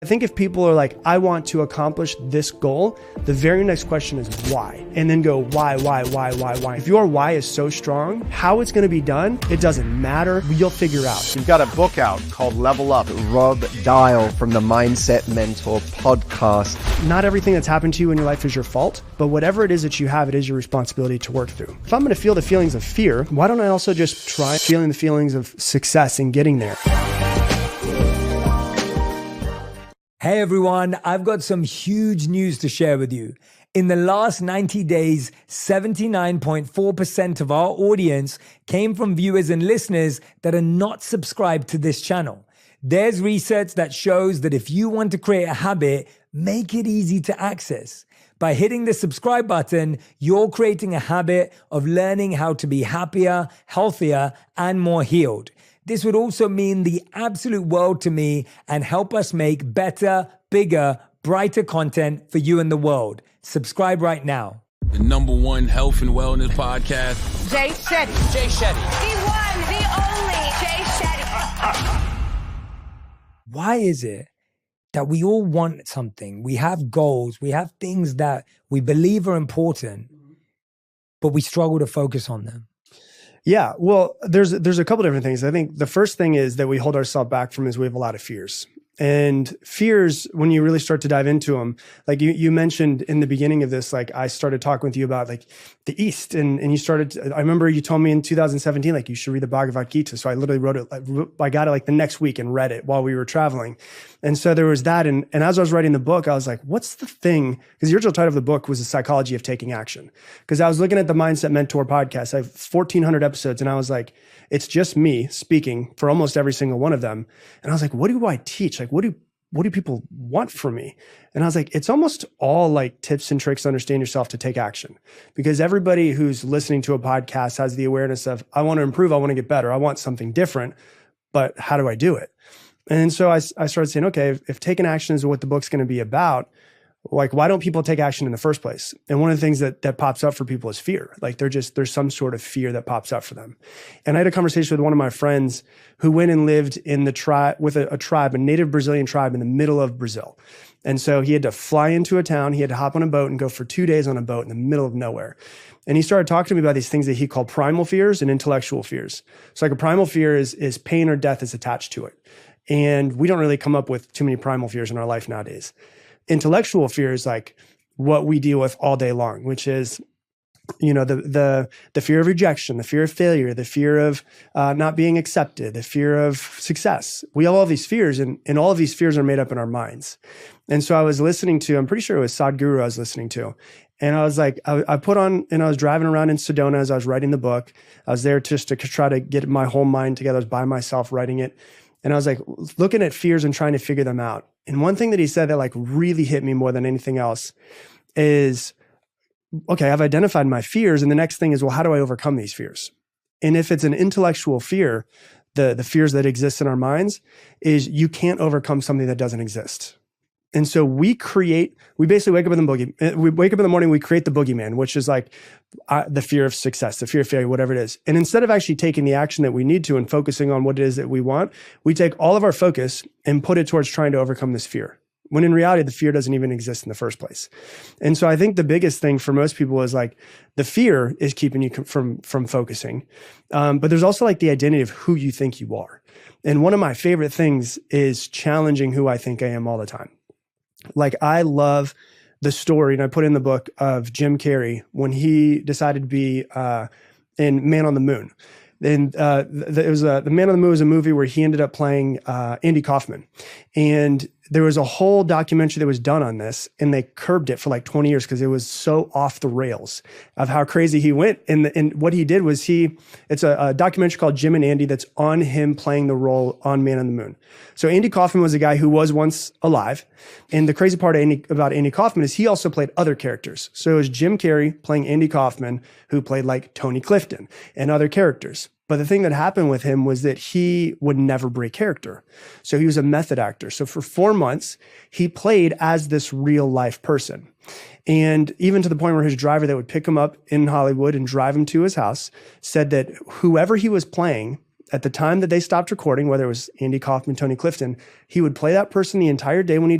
I think if people are like, I want to accomplish this goal, the very next question is why? And then go, why? If your why is so strong, how it's going to be done, it doesn't matter. You'll figure out. We've got a book out called Level Up. Rob Dial from the Mindset Mentor podcast. Not everything that's happened to you in your life is your fault, but whatever it is that you have, it is your responsibility to work through. If I'm going to feel the feelings of fear, why don't I also just try feeling the feelings of success and getting there? Hey everyone, I've got some huge news to share with you. In the last 90 days, 79.4% of our audience came from viewers and listeners that are not subscribed to this channel. There's research that shows that if you want to create a habit, make it easy to access. By hitting the subscribe button, you're creating a habit of learning how to be happier, healthier, and more healed. This would also mean the absolute world to me and help us make better, bigger, brighter content for you and the world. Subscribe right now. The #1 health and wellness podcast. Jay Shetty. Jay Shetty. The one, the only Jay Shetty. Why is it that we all want something? We have goals. We have things that we believe are important, but we struggle to focus on them. Yeah, well, there's a couple different things. I think the first thing is that we hold ourselves back from is we have a lot of fears. And fears, when you really start to dive into them, like you mentioned in the beginning of this, like I started talking with you about like the East and you started, I remember you told me in 2017, like you should read the Bhagavad Gita. So I literally wrote it, I got it like the next week and read it while we were traveling. And so there was that. And as I was writing the book, I was like, what's the thing? Because the original title of the book was The Psychology of Taking Action. Because I was looking at the Mindset Mentor podcast. I have 1,400 episodes. And I was like, it's just me speaking for almost every single one of them. And I was like, what do I teach? Like, what do people want from me? And I was like, it's almost all like tips and tricks to understand yourself to take action. Because everybody who's listening to a podcast has the awareness of, I want to improve, I want to get better, I want something different, but how do I do it? And so I started saying, okay, if taking action is what the book's going to be about, like, why don't people take action in the first place? And one of the things that pops up for people is fear. Like there's some sort of fear that pops up for them. And I had a conversation with one of my friends who went and lived in the tribe with a tribe, a native Brazilian tribe in the middle of Brazil. And so he had to fly into a town. He had to hop on a boat and go for 2 days on a boat in the middle of nowhere. And he started talking to me about these things that he called primal fears and intellectual fears. So like a primal fear is pain or death is attached to it. And we don't really come up with too many primal fears in our life nowadays. Intellectual fear is like what we deal with all day long, which is, you know, the fear of rejection, the fear of failure, the fear of not being accepted, the fear of success. We have all these fears, and all of these fears are made up in our minds. And so I was listening to, I'm pretty sure it was Sadhguru I was listening to. And I was like, I put on, and I was driving around in Sedona as I was writing the book. I was there just to try to get my whole mind together. I was by myself writing it. And I was like looking at fears and trying to figure them out. And one thing that he said that like really hit me more than anything else is, okay, I've identified my fears. And the next thing is, well, how do I overcome these fears? And if it's an intellectual fear, the fears that exist in our minds is you can't overcome something that doesn't exist. And so we basically wake up in the morning, we create the boogeyman, which is like the fear of success, the fear of failure, whatever it is. And instead of actually taking the action that we need to and focusing on what it is that we want, we take all of our focus and put it towards trying to overcome this fear, when in reality, the fear doesn't even exist in the first place. And so I think the biggest thing for most people is like the fear is keeping you from focusing. But there's also like the identity of who you think you are. And one of my favorite things is challenging who I think I am all the time. Like I love the story, and I put in the book of Jim Carrey when he decided to be in Man on the Moon. And the Man on the Moon was a movie where he ended up playing Andy Kaufman. And there was a whole documentary that was done on this, and they curbed it for like 20 years because it was so off the rails of how crazy he went. And what he did was it's a documentary called Jim and Andy that's on him playing the role on Man on the Moon. So Andy Kaufman was a guy who was once alive. And the crazy part about Andy Kaufman is he also played other characters. So it was Jim Carrey playing Andy Kaufman, who played like Tony Clifton and other characters. But the thing that happened with him was that he would never break character. So he was a method actor. So for 4 months, he played as this real life person. And even to the point where his driver that would pick him up in Hollywood and drive him to his house said that whoever he was playing at the time that they stopped recording, whether it was Andy Kaufman, Tony Clifton, he would play that person the entire day when he